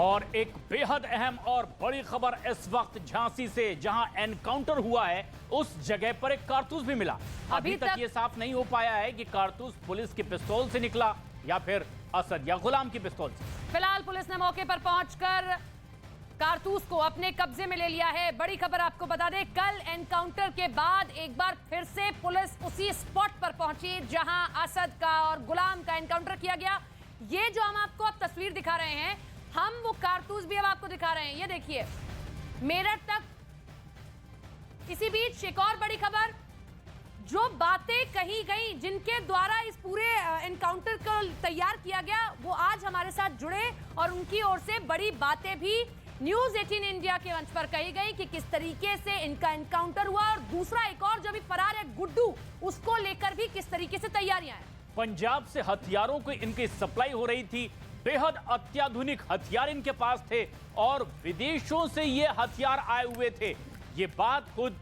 और एक बेहद अहम और बड़ी खबर इस वक्त झांसी से, जहां एनकाउंटर हुआ है उस जगह पर एक कारतूस भी मिला। अभी तक ये साफ नहीं हो पाया है कि कारतूस पुलिस की पिस्तौल से निकला या फिर असद या गुलाम की पिस्तौल से। फिलहाल पुलिस ने मौके पर पहुंचकर कारतूस को अपने कब्जे में ले लिया है। बड़ी खबर आपको बता दें, कल एनकाउंटर के बाद एक बार फिर से पुलिस उसी स्पॉट पर पहुंची जहां असद का और गुलाम का एनकाउंटर किया गया। ये जो हम आपको अब तस्वीर दिखा रहे हैं, हम वो कारतूस भी अब आपको दिखा रहे हैं। ये देखिए, मेरठ तक। इसी बीच एक और बड़ी खबर, जो बातें कही गई जिनके द्वारा इस पूरे एनकाउंटर को तैयार किया गया, वो आज हमारे साथ जुड़े और उनकी ओर से बड़ी बातें भी न्यूज़ 18 इंडिया के मंच पर कही गई कि किस तरीके से इनका एनकाउंटर हुआ। और दूसरा एक और जो भी फरार है गुड्डू, उसको लेकर भी किस तरीके से तैयारियां हैं। पंजाब से हथियारों की इनकी सप्लाई हो रही थी, बेहद अत्याधुनिक हथियार इनके पास थे और विदेशों से ये हथियार आए हुए थे। ये बात खुद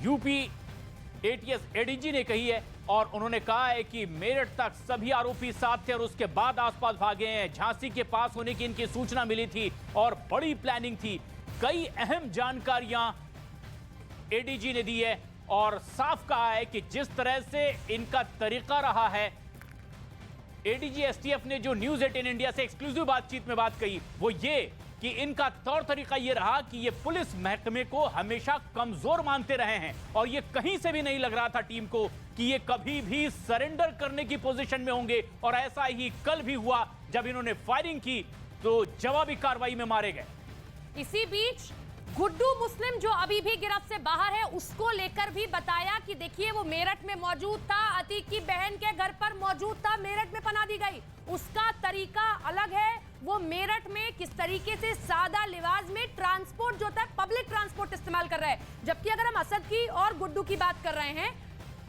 यूपी एटीएस एडीजी ने कही है और उन्होंने कहा है कि मेरठ तक सभी आरोपी साथ थे और उसके बाद आसपास भागे हैं। झांसी के पास होने की इनकी सूचना मिली थी और बड़ी प्लानिंग थी। कई अहम जानकारियां एडीजी ने दी है और साफ कहा है कि जिस तरह से इनका तरीका रहा है, एडीजी एसटीएफ ने जो न्यूज़ 18 इंडिया से एक्सक्लूसिव बातचीत में बात कही, वो ये कि इनका तौर तरीका ये रहा कि ये पुलिस महकमे को हमेशा कमजोर मानते रहे हैं और ये कहीं से भी नहीं लग रहा था टीम को कि ये कभी भी सरेंडर करने की पोजीशन में होंगे। और ऐसा ही कल भी हुआ, जब इन्होंने फायरिंग की तो जवाबी कार्रवाई में मारे गए। इसी बीच गुड्डू मुस्लिम जो अभी भी गिरफ्त से बाहर है, उसको लेकर भी बताया कि देखिए वो मेरठ में मौजूद था, अतीक की बहन के घर पर मौजूद था, मेरठ में पनाह दी गई। उसका तरीका अलग है। वो मेरठ में किस तरीके से सादा लिबास में ट्रांसपोर्ट जो होता है, पब्लिक ट्रांसपोर्ट इस्तेमाल कर रहा है। जबकि अगर हम असद की और गुड्डू की बात कर रहे हैं,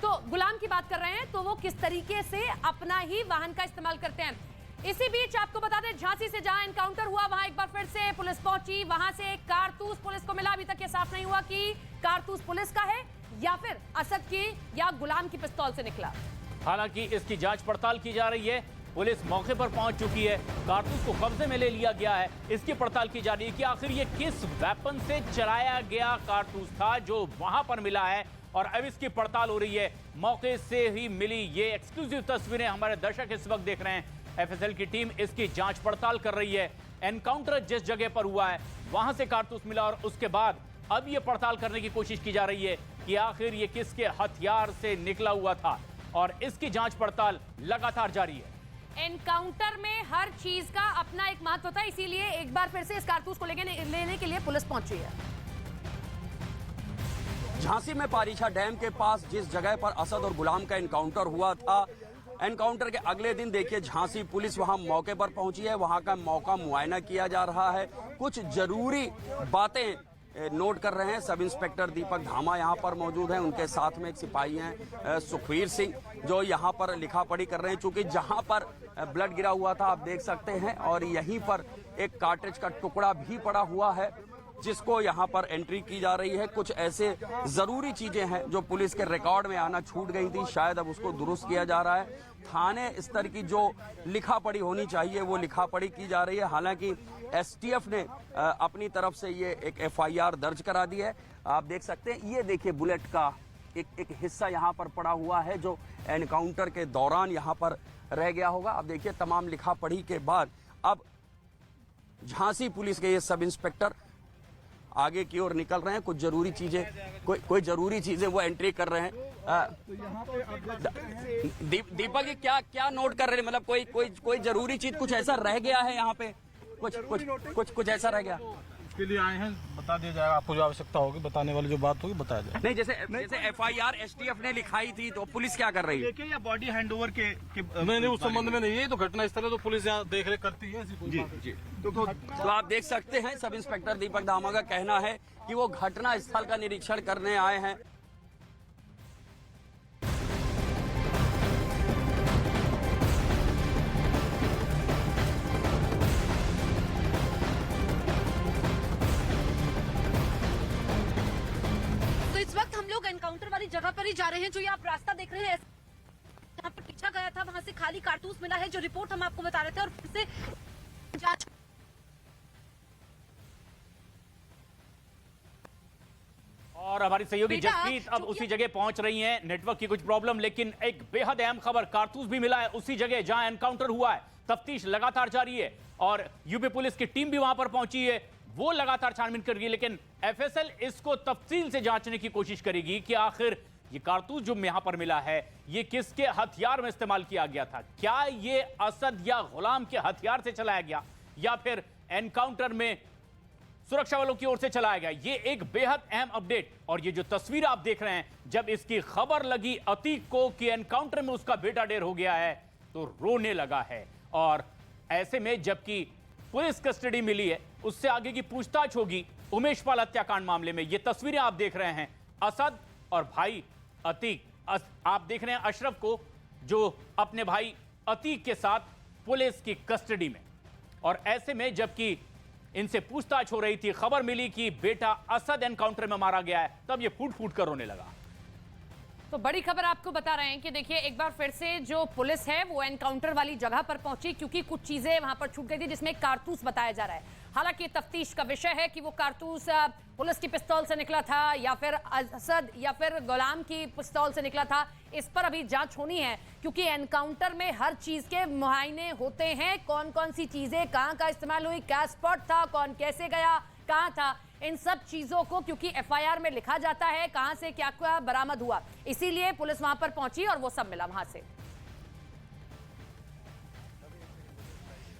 तो गुलाम की बात कर रहे हैं, तो वो किस तरीके से अपना ही वाहन का इस्तेमाल करते हैं। इसी बीच आपको बता दें, झांसी से जहां एनकाउंटर हुआ, वहां एक बार फिर से पुलिस पहुंची। वहां से एक कारतूस पुलिस को मिला। अभी तक ये साफ नहीं हुआ कि कारतूस पुलिस का है या फिर असद की या गुलाम की पिस्तौल से निकला। हालांकि इसकी जांच पड़ताल की जा रही है। पुलिस मौके पर पहुंच चुकी है, कारतूस को कब्जे में ले लिया गया है। इसकी पड़ताल की जा रही है कि आखिर ये किस वेपन से चलाया गया कारतूस था जो वहां पर मिला है, और अब इसकी पड़ताल हो रही है। मौके से ही मिली ये एक्सक्लूसिव तस्वीरें हमारे दर्शक इस वक्त देख रहे हैं। एफएसएल की टीम इसकी जांच पड़ताल कर रही है। एनकाउंटर जिस जगह पर हुआ है वहां से कारतूस मिला और उसके बाद अब ये पड़ताल करने की कोशिश की जा रही है कि आखिर ये किसके हथियार से निकला हुआ था, और इसकी जांच पड़ताल लगातार जारी है। एनकाउंटर में हर चीज का अपना एक महत्व होता है, इसीलिए एक बार फिर से इस कारतूस को लेने के लिए पुलिस पहुंची है। झांसी में पारीछा डैम के पास जिस जगह पर असद और गुलाम का एनकाउंटर हुआ था, एनकाउंटर के अगले दिन देखिए झांसी पुलिस वहां मौके पर पहुंची है। वहां का मौका मुआयना किया जा रहा है, कुछ जरूरी बातें नोट कर रहे हैं। सब इंस्पेक्टर दीपक धामा यहां पर मौजूद हैं, उनके साथ में एक सिपाही हैं सुखवीर सिंह, जो यहां पर लिखा पढ़ी कर रहे हैं। चूंकि जहां पर ब्लड गिरा हुआ था आप देख सकते हैं, और यहीं पर एक कार्ट्रिज का टुकड़ा भी पड़ा हुआ है जिसको यहाँ पर एंट्री की जा रही है। कुछ ऐसे जरूरी चीजें हैं जो पुलिस के रिकॉर्ड में आना छूट गई थी, शायद अब उसको दुरुस्त किया जा रहा है। थाने स्तर की जो लिखा पढ़ी होनी चाहिए वो लिखा पढ़ी की जा रही है। हालांकि एसटीएफ ने अपनी तरफ से ये एक एफआईआर दर्ज करा दी है। आप देख सकते हैं, ये देखिए बुलेट का एक हिस्सा यहाँ पर पड़ा हुआ है जो एनकाउंटर के दौरान यहाँ पर रह गया होगा। अब देखिए, तमाम लिखा पढ़ी के बाद अब झांसी पुलिस के ये सब इंस्पेक्टर आगे की ओर निकल रहे हैं। कुछ जरूरी चीजें कोई जरूरी चीजें वो एंट्री कर रहे हैं। दीपक जी क्या नोट कर रहे हैं? मतलब कोई जरूरी चीज कुछ ऐसा रह गया है यहाँ पे? कुछ ऐसा रह गया? उसके लिए आए हैं, बता दिया जाएगा। आपको जो आवश्यकता होगी बताने वाली जो बात होगी बताया जाएगा। नहीं, जैसे एफआईआर एसटीएफ ने लिखाई थी तो पुलिस क्या कर रही है? देखिए, या बॉडी हैंडओवर के नहीं उस संबंध में नहीं है। तो घटना स्थल है तो पुलिस यहाँ देख रेख करती है। जी। तो आप देख सकते हैं, सब इंस्पेक्टर दीपक धामा का कहना है कि वो घटना स्थल का निरीक्षण करने आए हैं। एनकाउंटर वाली जगह पर ही जा रहे हैं। जो ये आप रास्ता देख रहे हैं, जहाँ पर पीछा गया था, वहां से खाली कारतूस मिला है, जो रिपोर्ट हम आपको बता रहे थे, और फिर से जांच हमारी सहयोगी बेटा, जसप्रीत अब उसी जगह पहुंच रही हैं। नेटवर्क की कुछ प्रॉब्लम, लेकिन एक बेहद अहम खबर, कारतूस भी मिला है उसी जगह जहां एनकाउंटर हुआ है। तफ्तीश लगातार जारी है और यूपी पुलिस की टीम भी वहां पर पहुंची है, वो लगातार छानबीन कर रही है। लेकिन एफएसएल इसको तफसील से जांचने की कोशिश करेगी कि आखिर ये कारतूस जो यहां पर मिला है ये किसके हथियार में इस्तेमाल किया गया था। क्या ये असद या गुलाम के हथियार से चलाया गया या फिर एनकाउंटर में सुरक्षा वालों की ओर से चलाया गया। ये एक बेहद अहम अपडेट। और ये जो तस्वीर आप देख रहे हैं, जब इसकी खबर लगी अतीक को कि एनकाउंटर में उसका बेटा ढेर हो गया है तो रोने लगा है। और ऐसे में जबकि पुलिस कस्टडी मिली है, उससे आगे की पूछताछ होगी उमेश पाल हत्याकांड मामले में। ये तस्वीरें आप देख रहे हैं असद और भाई अतीक, आप देख रहे हैं अशरफ को जो अपने भाई अतीक के साथ पुलिस की कस्टडी में। और ऐसे में जबकि इनसे पूछताछ हो रही थी, खबर मिली कि बेटा असद एनकाउंटर में मारा गया है, तब ये फूट फूट कर रोने लगा। तो बड़ी खबर आपको बता रहे हैं कि देखिए एक बार फिर से जो पुलिस है वो एनकाउंटर वाली जगह पर पहुंची, क्योंकि कुछ चीजें वहां पर छूट गई थी जिसमें कारतूस बताया जा रहा है। हालांकि तफ्तीश का विषय है कि वो कारतूस पुलिस की पिस्तौल से निकला था या फिर असद या फिर गुलाम की पिस्तौल से निकला था, इस पर अभी जांच होनी है। क्योंकि एनकाउंटर में हर चीज के मुआयने होते हैं, कौन कौन सी चीजें कहां का इस्तेमाल हुई, क्या स्पॉट था, कौन कैसे गया, कहां था, इन सब चीजों को क्योंकि एफआईआर में लिखा जाता है कहां से क्या क्या बरामद हुआ, इसीलिए पुलिस वहां पर पहुंची और वो सब मिला वहां से।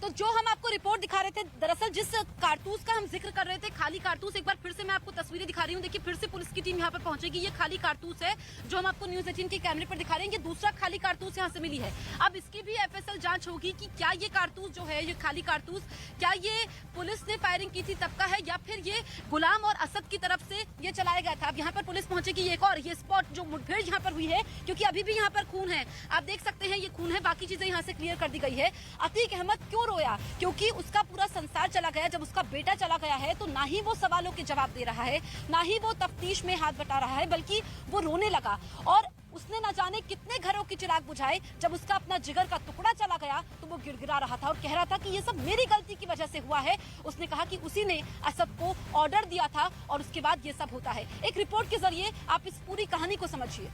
तो जो हम आपको रिपोर्ट दिखा रहे थे, दरअसल जिस कारतूस का हम जिक्र कर रहे थे, खाली कारतूस, एक बार फिर से मैं आपको तस्वीरें दिखा रही हूँ। देखिए फिर से पुलिस की टीम यहाँ पर पहुंचेगी। ये खाली कारतूस है जो हम आपको न्यूज़ 18 के कैमरे पर दिखा रहे हैं। ये दूसरा खाली कारतूस यहाँ से मिली है। अब इसकी भी एफएसएल जांच होगी कि क्या ये कारतूस जो है, ये खाली कारतूस, क्या ये पुलिस ने फायरिंग की थी तब का है या फिर ये गुलाम और असद की तरफ से ये चलाया गया था। अब यहाँ पर पुलिस पहुंचेगी। एक और ये स्पॉट जो मुठभेड़ यहाँ पर हुई है, क्योंकि अभी भी यहाँ पर खून है, आप देख सकते हैं ये खून है, बाकी चीजें यहाँ से क्लियर कर दी गई है। अतीक अहमद क्यों रोया? क्योंकि उसका पूरा संसार चला गया। जब उसका बेटा चला गया है तो ना ही वो सवालों के जवाब दे रहा है, ना ही वो तफ्तीश में हाथ बटा रहा है, बल्कि वो रोने लगा। और उसने न जाने कितने घरों के चिराग बुझाए। जब उसका अपना जिगर का टुकड़ा चला गया तो वो गिड़गिड़ा रहा था और कह रहा था कि ये सब मेरी गलती की वजह से हुआ है। उसने कहा कि उसी ने असद को ऑर्डर दिया था और उसके बाद ये सब होता है। एक रिपोर्ट के जरिए आप इस पूरी कहानी को समझिए।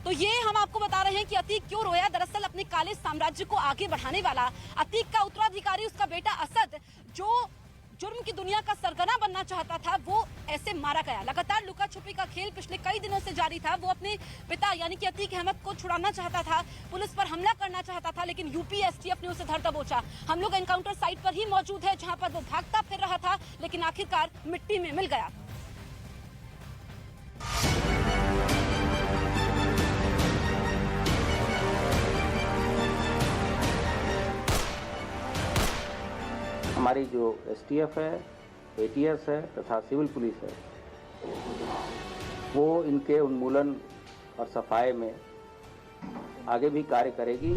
तो ये हम आपको बता रहे हैं कि अतीक क्यों रोया। दरअसल अपने काले साम्राज्य को आगे बढ़ाने वाला अतीक का उत्तराधिकारी उसका बेटा असद, जो जुर्म की दुनिया का सरगना बनना चाहता था, वो ऐसे मारा गया। लगातार लुका छुपी का खेल पिछले कई दिनों से जारी था। वो अपने पिता यानी कि अतीक अहमद को छुड़ाना चाहता था, पुलिस पर हमला करना चाहता था, लेकिन यूपी एसटीएफ ने उसे धर दबोचा। हम लोग एनकाउंटर साइट पर ही मौजूद है जहां पर वो भागता फिर रहा था, लेकिन आखिरकार मिट्टी में मिल गया। हमारी जो एसटीएफ है, एटीएस है तथा सिविल पुलिस है, वो इनके उन्मूलन और सफाई में आगे भी कार्य करेगी।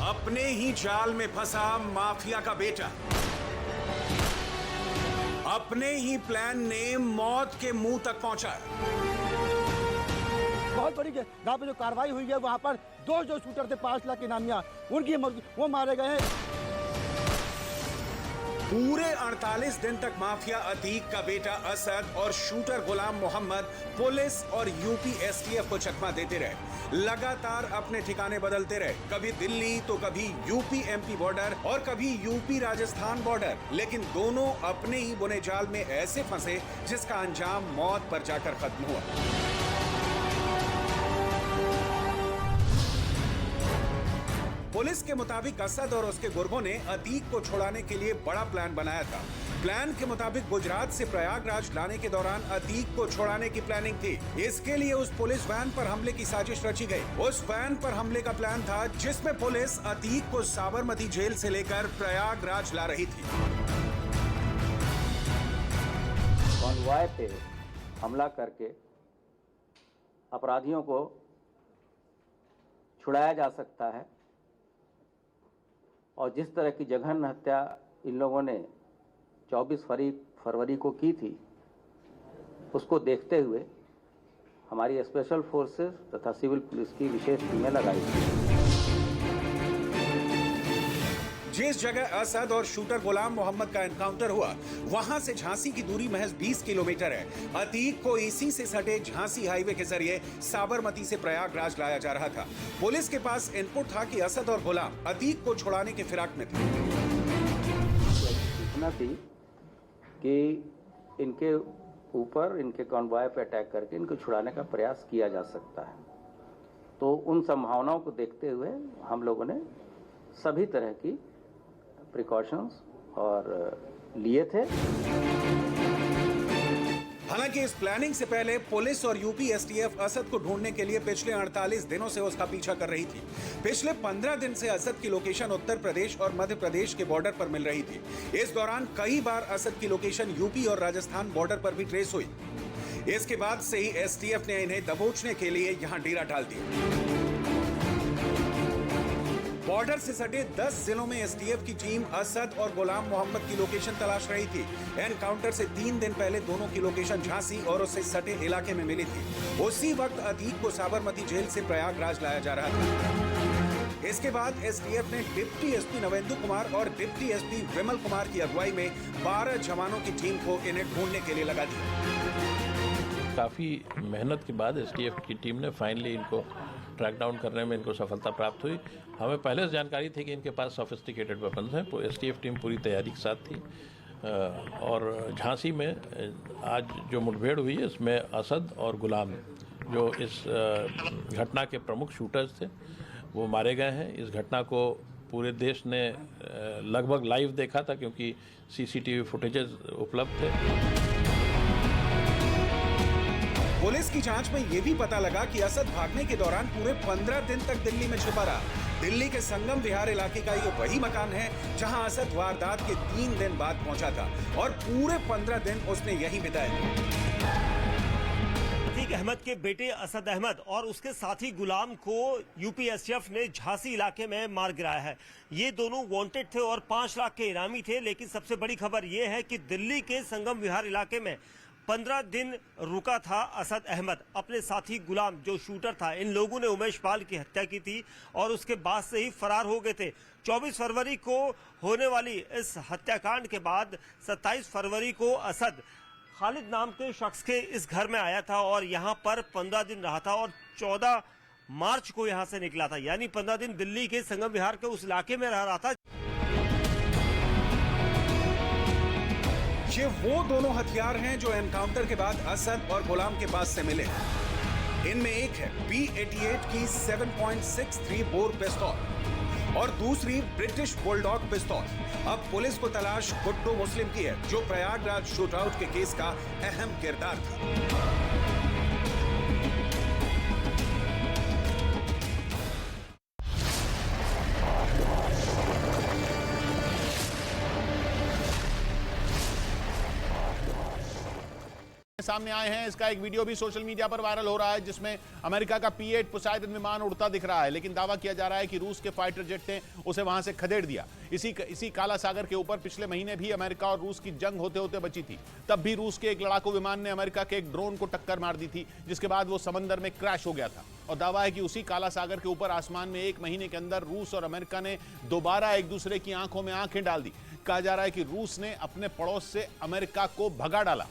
अपने ही जाल में फंसा माफिया का बेटा, अपने ही प्लान ने मौत के मुंह तक पहुंचा। बहुत बड़ी जहाँ पे जो कार्रवाई हुई है वहाँ पर दो जो शूटर थे 5 लाख इनामिया, उनकी वो मारे गए हैं। पूरे 48 दिन तक माफिया अतीक का बेटा असद और शूटर गुलाम मोहम्मद पुलिस और यूपी एसटीएफ को चकमा देते रहे। लगातार अपने ठिकाने बदलते रहे, कभी दिल्ली तो कभी यूपी एमपी बॉर्डर और कभी यूपी राजस्थान बॉर्डर, लेकिन दोनों अपने ही बुने जाल में ऐसे फंसे जिसका अंजाम मौत पर जाकर खत्म हुआ। पुलिस के मुताबिक असद और उसके गुर्गों ने अतीक को छुड़ाने के लिए बड़ा प्लान बनाया था। प्लान के मुताबिक गुजरात से प्रयागराज लाने के दौरान अतीक को छुड़ाने की प्लानिंग थी। इसके लिए उस पुलिस वैन पर हमले की साजिश रची गई। उस वैन पर हमले का प्लान था जिसमें पुलिस अतीक को साबरमती जेल से लेकर प्रयागराज ला रही थी। कॉन्वॉय पे हमला करके अपराधियों को छुड़ाया जा सकता है और जिस तरह की जघन्य हत्या इन लोगों ने 24 फरवरी को की थी, उसको देखते हुए हमारी स्पेशल फोर्सेस तथा सिविल पुलिस की विशेष टीमें लगाई थी। जिस जगह असद और शूटर गुलाम मोहम्मद का एनकाउंटर हुआ वहां से झांसी की दूरी महज 20 किलोमीटर है। अतीक को इसी से सटे झांसी हाईवे के जरिए साबरमती से प्रयागराज लाया जा रहा था। पुलिस के पास इनपुट था कि असद और गुलाम अतीक को छुड़ाने की फिराक में थे। सूचना थी कि इनके ऊपर इनके कॉन्वॉय पे अटैक करके इनको छुड़ाने का प्रयास किया जा सकता है। तो उन संभावनाओं को देखते हुए हम लोगों ने सभी तरह की प्रिकॉशंस और लिए थे। हालांकि इस प्लानिंग से पहले पुलिस और यूपी एसटीएफ असद को ढूंढने के लिए पिछले 48 दिनों से उसका पीछा कर रही थी। पिछले 15 दिन से असद की लोकेशन उत्तर प्रदेश और मध्य प्रदेश के बॉर्डर पर मिल रही थी। इस दौरान कई बार असद की लोकेशन यूपी और राजस्थान बॉर्डर पर भी ट्रेस हुई। इसके बाद से ही एसटीएफ ने इन्हें दबोचने के लिए यहां डेरा डाल दिया। बॉर्डर से सटे 10 जिलों में एसटीएफ की टीम असद और गुलाम मोहम्मद की लोकेशन तलाश रही थी। एनकाउंटर से 3 दिन पहले दोनों की लोकेशन झांसी और उससे सटे इलाके में मिली थी। उसी वक्त अतीक को साबरमती जेल से प्रयागराज लाया जा रहा था। इसके बाद एसटीएफ ने डिप्टी एसपी नवेंदु कुमार और डिप्टी एसपी विमल कुमार की अगुवाई में 12 जवानों की टीम को इन्हें ढूंढने के लिए लगा दिया। काफ़ी मेहनत के बाद एसटीएफ की टीम ने फाइनली इनको ट्रैक डाउन करने में इनको सफलता प्राप्त हुई। हमें पहले से जानकारी थी कि इनके पास सोफिस्टिकेटेड वेपन्स हैं। एसटीएफ टीम पूरी तैयारी के साथ थी और झांसी में आज जो मुठभेड़ हुई है इसमें असद और गुलाम जो इस घटना के प्रमुख शूटर्स थे वो मारे गए हैं। इस घटना को पूरे देश ने लगभग लाइव देखा था क्योंकि सीसीटीवी फुटेजेस उपलब्ध थे। पुलिस की जांच में यह भी पता लगा कि असद भागने के दौरान पूरे 15 दिन तक दिल्ली में छिपा रहा। दिल्ली के संगम विहार इलाके का ये वही मकान है जहां असद वारदात के 3 दिन बाद पहुंचा था और पूरे 15 दिन उसने यहीं बिताए। अतीक अहमद के बेटे असद अहमद और उसके साथी गुलाम को यूपी एसटीएफ ने झांसी इलाके में मार गिराया है। ये दोनों वांटेड थे और 5 लाख के इनामी थे। लेकिन सबसे बड़ी खबर ये है कि दिल्ली के संगम विहार इलाके में 15 दिन रुका था असद अहमद। अपने साथी गुलाम जो शूटर था, इन लोगों ने उमेश पाल की हत्या की थी और उसके बाद से ही फरार हो गए थे। 24 फरवरी को होने वाली इस हत्याकांड के बाद 27 फरवरी को असद खालिद नाम के शख्स के इस घर में आया था और यहाँ पर 15 दिन रहा था और 14 मार्च को यहाँ से निकला था। यानी 15 दिन दिल्ली के संगम विहार के उस इलाके में रह रहा था। ये वो दोनों हथियार हैं जो एनकाउंटर के बाद असद और गुलाम के पास से मिले। इनमें एक है P88 की 7.63 बोर पिस्तौल और दूसरी ब्रिटिश बुलडॉग पिस्तौल। अब पुलिस को तलाश गुड्डू मुस्लिम की है जो प्रयागराज शूटआउट के केस का अहम किरदार था। सामने आए हैं। इसका एक वीडियो भी सोशल मीडिया पर वायरल हो रहा है जिसमें अमेरिका का P-8 पोसाइडन विमान उड़ता दिख रहा है, लेकिन दावा किया जा रहा है कि रूस के फाइटर जेट ने उसे वहां से खदेड़ दिया। इसी काला सागर के ऊपर पिछले महीने भी अमेरिका और रूस की जंग होते होते बची थी। तब भी रूस के एक लड़ाकू विमान ने अमेरिका के एक ड्रोन को टक्कर मार दी थी जिसके बाद वो समंदर में क्रैश हो गया था। और दावा है कि उसी काला सागर के ऊपर आसमान में 1 महीने के अंदर रूस और अमेरिका ने दोबारा एक दूसरे की आंखों में आंखें डाल दी। कहा जा रहा है कि रूस ने अपने पड़ोस से अमेरिका को भगा डाला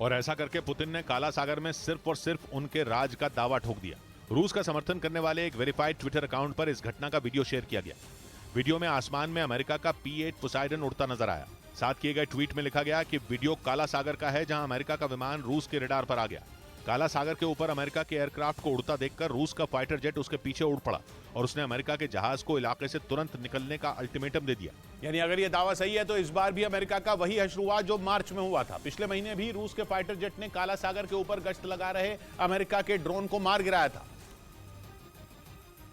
और ऐसा करके पुतिन ने काला सागर में सिर्फ और सिर्फ उनके राज का दावा ठोक दिया। रूस का समर्थन करने वाले एक वेरीफाइड ट्विटर अकाउंट पर इस घटना का वीडियो शेयर किया गया। वीडियो में आसमान में अमेरिका का P-8 पोसाइडन उड़ता नजर आया। साथ किए गए ट्वीट में लिखा गया कि वीडियो काला सागर का है जहां अमेरिका का विमान रूस के रडार पर आ गया। काला सागर के ऊपर अमेरिका के एयरक्राफ्ट को उड़ता देखकर रूस का फाइटर जेट उसके पीछे उड़ पड़ा और उसने अमेरिका के जहाज को इलाके से तुरंत निकलने का अल्टीमेटम दे दिया। यानी अगर ये दावा सही है तो इस बार भी अमेरिका का वही अश्रुआत जो मार्च में हुआ था। पिछले महीने भी रूस के फाइटर जेट ने काला सागर के ऊपर गश्त लगा रहे अमेरिका के ड्रोन को मार गिराया था,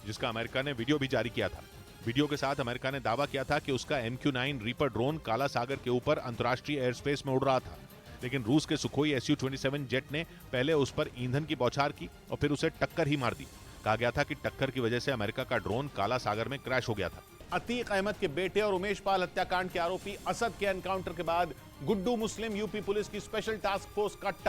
जिसका अमेरिका ने वीडियो भी जारी किया था। वीडियो के साथ अमेरिका ने दावा किया था कि उसका MQ-9 रीपर ड्रोन काला सागर के ऊपर अंतर्राष्ट्रीय एयर स्पेस में उड़ रहा था, लेकिन रूस के सुखोई Su-27 जेट ने पहले उस पर ईंधन की बौछार की और फिर उसे टक्कर ही मार दी। कहा गया था कि टक्कर की वजह से अमेरिका का ड्रोन काला सागर में क्रैश हो गया था। अतीक अहमद के बेटे और उमेश पाल हत्याकांड के आरोपी असद के एनकाउंटर के बाद गुड्डू मुस्लिम यूपी पुलिस की स्पेशल टास्क फोर्स का